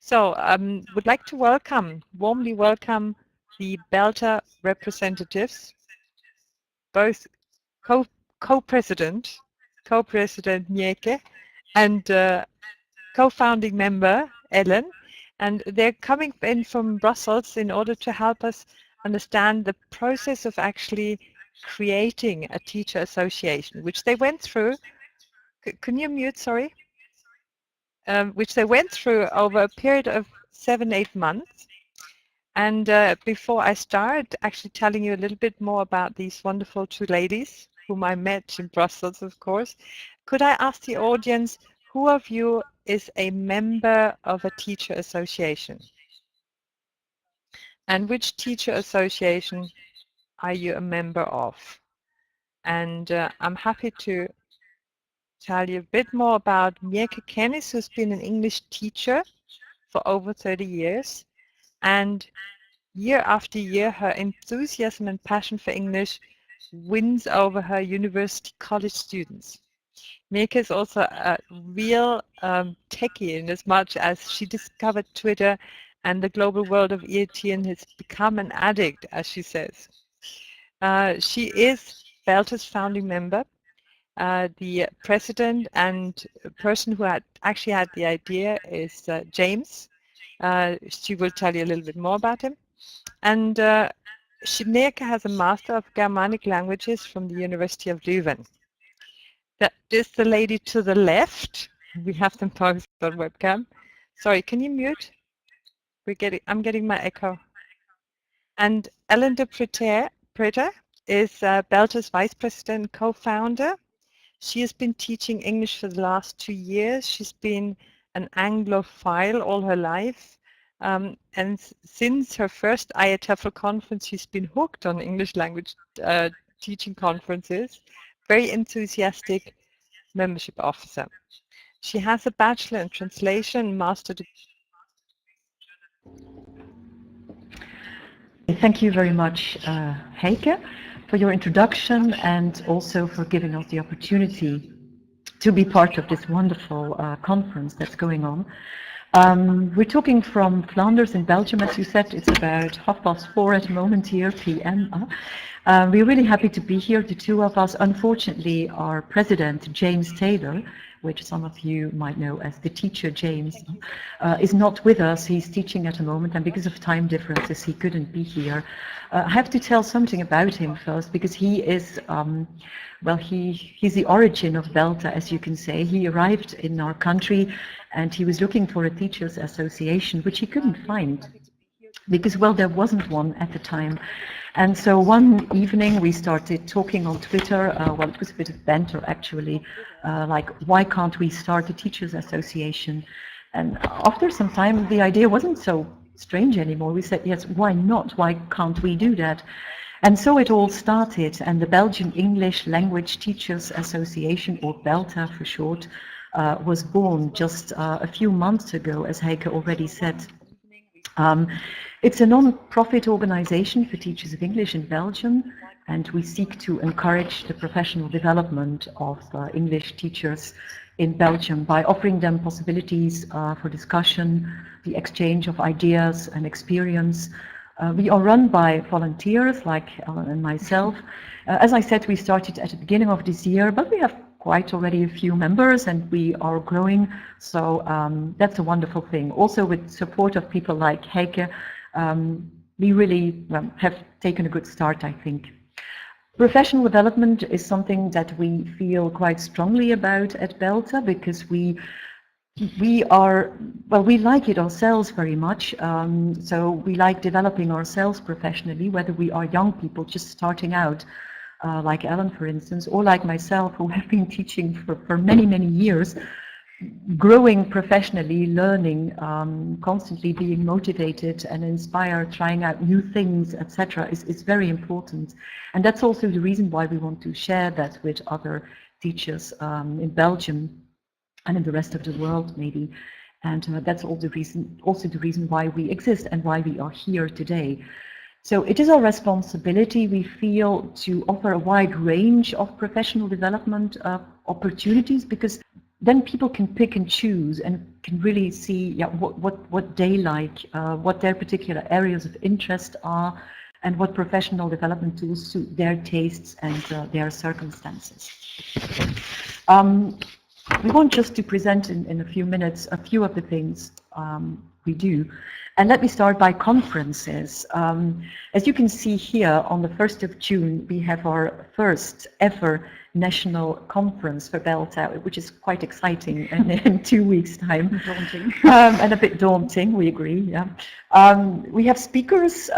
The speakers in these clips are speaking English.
So, would like to warmly welcome the BELTA representatives, both co- co-president, co-president Mieke, and co-founding member Ellen, and they're coming in from Brussels in order to help us understand the process of actually creating a teacher association, which they went through. Can you mute? Sorry. Which they went through over a period of 7-8 months. And before I start actually telling you a little bit more about these wonderful two ladies whom I met in Brussels, of course, could I ask the audience, who of you is a member of a teacher association? And which teacher association are you a member of? And I'm happy to tell you a bit more about Mieke Kennis, who's been an English teacher for over 30 years. And year after year, her enthusiasm and passion for English wins over her university college students. Mieke is also a real techie in as much as she discovered Twitter and the global world of EAT and has become an addict, as she says. She is BELTA's founding member. The president and person who actually had the idea is James. She will tell you a little bit more about him. And Mieke has a Master of Germanic Languages from the University of Leuven. That is the lady to the left. We have them both on webcam. Sorry, can you mute? I'm getting my echo. And Ellen de Preter is BELTA's vice president, co-founder. She has been teaching English for the last 2 years. She's been an Anglophile all her life. And since her first IATEFL conference, she's been hooked on English language teaching conferences. Very enthusiastic membership officer. She has a bachelor in translation, master degree. Thank you very much, Heike, for your introduction and also for giving us the opportunity to be part of this wonderful conference that's going on. We're talking from Flanders in Belgium, as you said. It's about 4:30 at the moment here, PM. We're really happy to be here, the two of us. Unfortunately, our president, James Taylor, which some of you might know as the teacher James, is not with us. He's teaching at the moment, and because of time differences, he couldn't be here. I have to tell something about him first, because he is, he's the origin of BELTA, as you can say. He arrived in our country, and he was looking for a teachers association, which he couldn't find, because, well, there wasn't one at the time. And so one evening we started talking on Twitter. Well, it was a bit of banter, actually, like, why can't we start a teachers association? And after some time, the idea wasn't so strange anymore. We said, yes, why not? Why can't we do that? And so it all started, and the Belgian English Language Teachers Association, or BELTA for short, was born just a few months ago, as Heike already said. It's a non-profit organization for teachers of English in Belgium, and we seek to encourage the professional development of English teachers in Belgium by offering them possibilities for discussion, the exchange of ideas and experience. We are run by volunteers like Ellen and myself. As I said, we started at the beginning of this year, but we have quite already a few members, and we are growing, so that's a wonderful thing. Also, with support of people like Heike, we really have taken a good start, I think. Professional development is something that we feel quite strongly about at BELTA, because we like it ourselves very much. So we like developing ourselves professionally, whether we are young people just starting out, like Ellen, for instance, or like myself, who have been teaching for many, many years. Growing professionally, learning, constantly being motivated and inspired, trying out new things, etc., is very important. And that's also the reason why we want to share that with other teachers in Belgium and in the rest of the world, maybe. And that's also the reason why we exist and why we are here today. So it is our responsibility, we feel, to offer a wide range of professional development opportunities, because then people can pick and choose and can really see what they like, what their particular areas of interest are, and what professional development tools suit their tastes and their circumstances. We want just to present in a few minutes a few of the things we do. And let me start by conferences. As you can see here, on the 1st of June, we have our first ever national conference for BELTA, which is quite exciting in 2 weeks' time. Daunting. And a bit daunting, we agree, yeah. We have speakers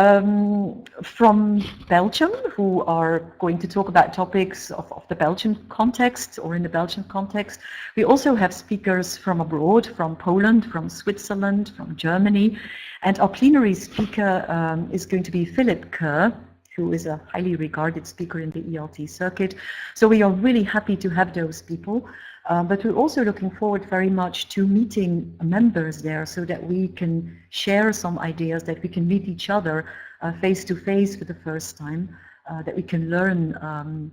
from Belgium who are going to talk about topics of the Belgian context or in the Belgian context. We also have speakers from abroad, from Poland, from Switzerland, from Germany. And our plenary speaker is going to be Philip Kerr, who is a highly regarded speaker in the ELT circuit. So we are really happy to have those people, but we're also looking forward very much to meeting members there so that we can share some ideas, that we can meet each other face to face for the first time, that we can learn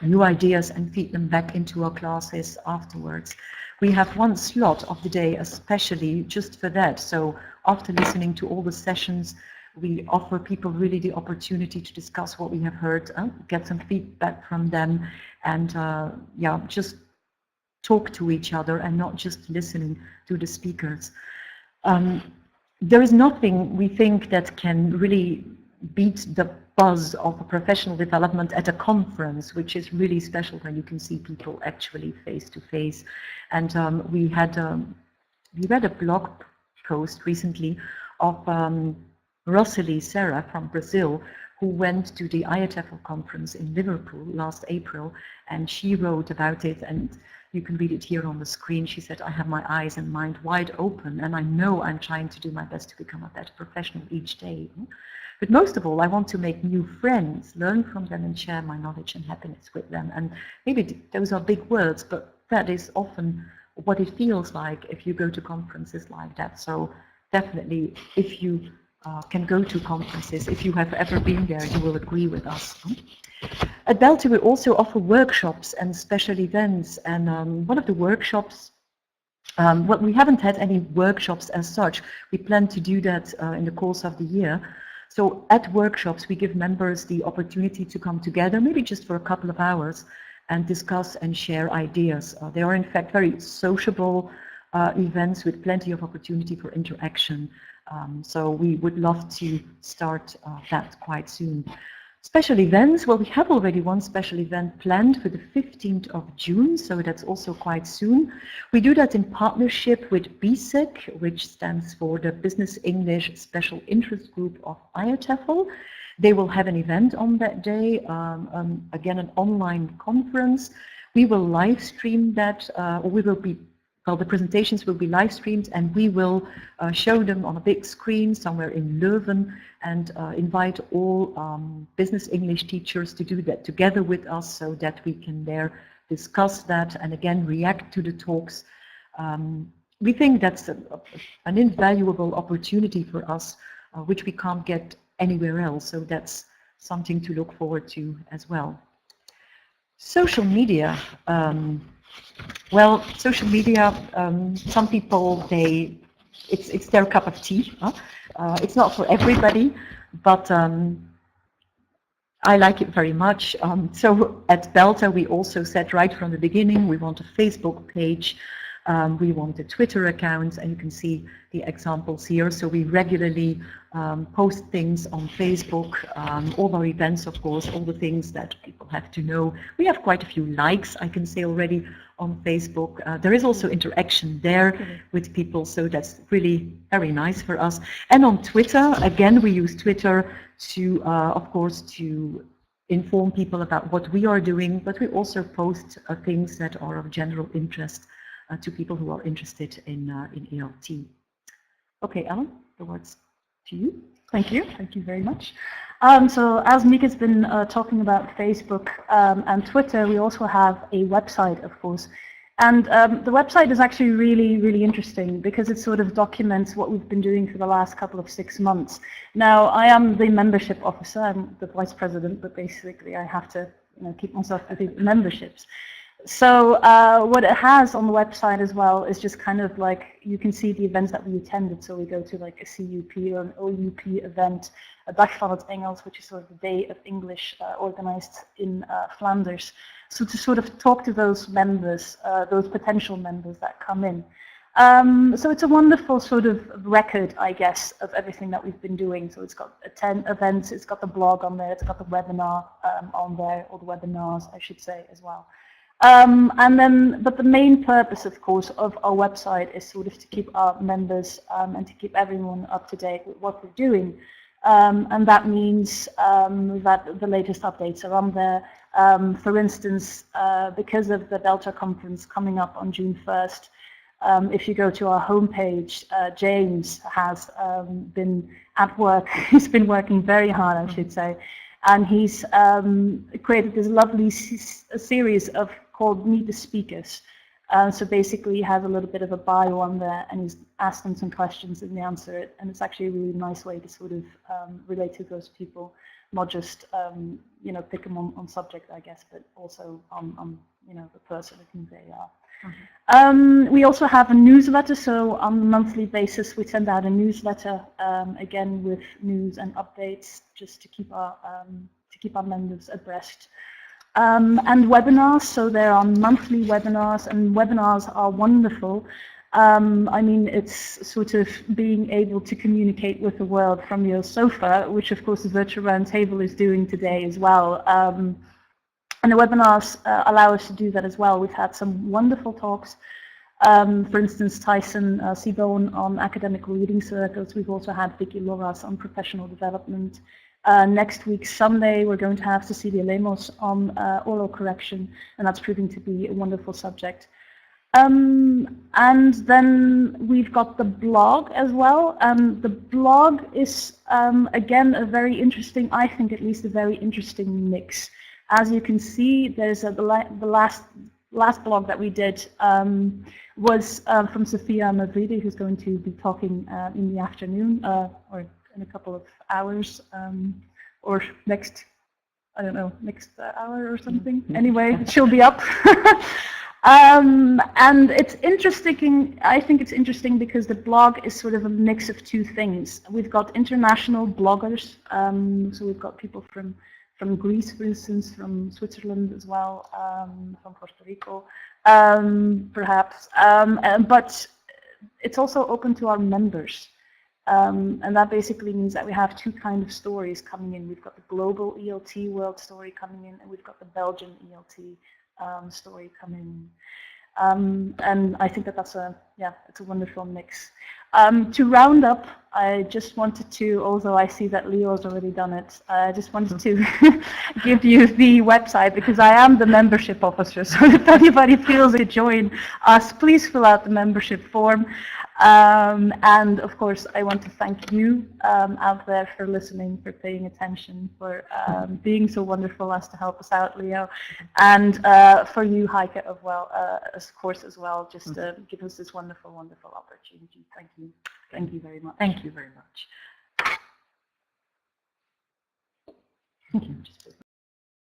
new ideas and feed them back into our classes afterwards. We have one slot of the day especially just for that. So after listening to all the sessions, we offer people really the opportunity to discuss what we have heard, get some feedback from them, and yeah, just talk to each other and not just listening to the speakers. There is nothing we think that can really beat the buzz of a professional development at a conference, which is really special when you can see people actually face to face. And we read a blog post recently of Rosalie Serra from Brazil, who went to the IATEFL conference in Liverpool last April, and she wrote about it, and you can read it here on the screen. She said, I have my eyes and mind wide open, and I know I'm trying to do my best to become a better professional each day. But most of all, I want to make new friends, learn from them and share my knowledge and happiness with them. And maybe those are big words, but that is often what it feels like if you go to conferences like that. So definitely, if you can go to conferences. If you have ever been there, you will agree with us. At BELTA, we also offer workshops and special events. And one of the workshops, well, we haven't had any workshops as such. We plan to do that in the course of the year. So at workshops, we give members the opportunity to come together, maybe just for a couple of hours, and discuss and share ideas. They are in fact very sociable events with plenty of opportunity for interaction. So we would love to start that quite soon. Special events, well, we have already one special event planned for the 15th of June, so that's also quite soon. We do that in partnership with BSEC, which stands for the Business English Special Interest Group of IATEFL. They will have an event on that day, again, an online conference. We will live stream that, or we will be well, the presentations will be live streamed, and we will show them on a big screen somewhere in Leuven, and invite all business English teachers to do that together with us so that we can there discuss that and again react to the talks. We think that's an invaluable opportunity for us, which we can't get anywhere else, so that's something to look forward to as well. Social media. Well, social media, some people, it's their cup of tea. Huh? It's not for everybody, but I like it very much. So at BELTA, we also said right from the beginning, we want a Facebook page, we want a Twitter account, and you can see the examples here. So we regularly post things on Facebook, all our events, of course, all the things that people have to know. We have quite a few likes, I can say already, on Facebook. There is also interaction there with people, so that's really very nice for us. And on Twitter, again, we use Twitter to, of course, to inform people about what we are doing, but we also post things that are of general interest to people who are interested in ELT. Okay, Ellen, the words to you. Thank you very much. So as Mika's been talking about Facebook and Twitter, we also have a website, of course. And the website is actually really interesting because it sort of documents what we've been doing for the last couple of 6 months. Now, I am the membership officer, I'm the vice president, but basically I have to keep myself with the memberships. So what it has on the website as well is just kind of like, you can see the events that we attended. So we go to like a CUP or an OUP event, a Dag van het Engels, which is sort of the Day of English organized in Flanders. So to sort of talk to those members, those potential members that come in. So it's a wonderful sort of record, I guess, of everything that we've been doing. So it's got 10 events, it's got the blog on there, it's got the webinar on there, or the webinars, I should say, as well. But the main purpose, of course, of our website is sort of to keep our members and to keep everyone up to date with what we're doing. And that means that the latest updates are on there. For instance, because of the BELTA conference coming up on June 1st, if you go to our homepage, James has been at work. He's been working very hard, I should say. And he's created this lovely series called Meet the Speakers. So basically he has a little bit of a bio on there, and he's asked them some questions and they answer it. And it's actually a really nice way to sort of relate to those people, not just you know, pick them on subject, I guess, but also on you know, the person and who they are. We also have a newsletter, so on a monthly basis we send out a newsletter, again with news and updates, just to keep our members abreast. And webinars, so there are monthly webinars, and webinars are wonderful. I mean, it's sort of being able to communicate with the world from your sofa, which of course the Virtual Roundtable is doing today as well. And the webinars allow us to do that as well. We've had some wonderful talks. For instance, Tyson Seaborn on academic reading circles. We've also had Vicky Loras on professional development. Next week, Sunday, we're going to have Cecilia Lemos on oral correction, and that's proving to be a wonderful subject. And then we've got the blog as well. The blog is, again, a very interesting, I think at least a very interesting mix. As you can see, there's the last blog that we did was from Sophia Madridi, who's going to be talking in the afternoon or in a couple of hours, or next, I don't know, next hour or something. Anyway, she'll be up. And it's interesting, I think it's interesting because the blog is sort of a mix of two things. We've got international bloggers, so we've got people from Greece, for instance, from Switzerland as well, from Puerto Rico, perhaps. But it's also open to our members. And that basically means that we have two kinds of stories coming in. We've got the global ELT world story coming in, and we've got the Belgian ELT story coming in. And I think that that's it's a wonderful mix. To round up, I just wanted to, although I see that Leo's already done it, I just wanted to give you the website, because I am the membership officer. So if anybody feels to join us, please fill out the membership form. And of course, I want to thank you out there for listening, for paying attention, for being so wonderful as to help us out, Leo, and for you, Heike, of course, as well, just to give us this wonderful, wonderful opportunity. Thank you. Thank you very much. Thank you very much. Thank you.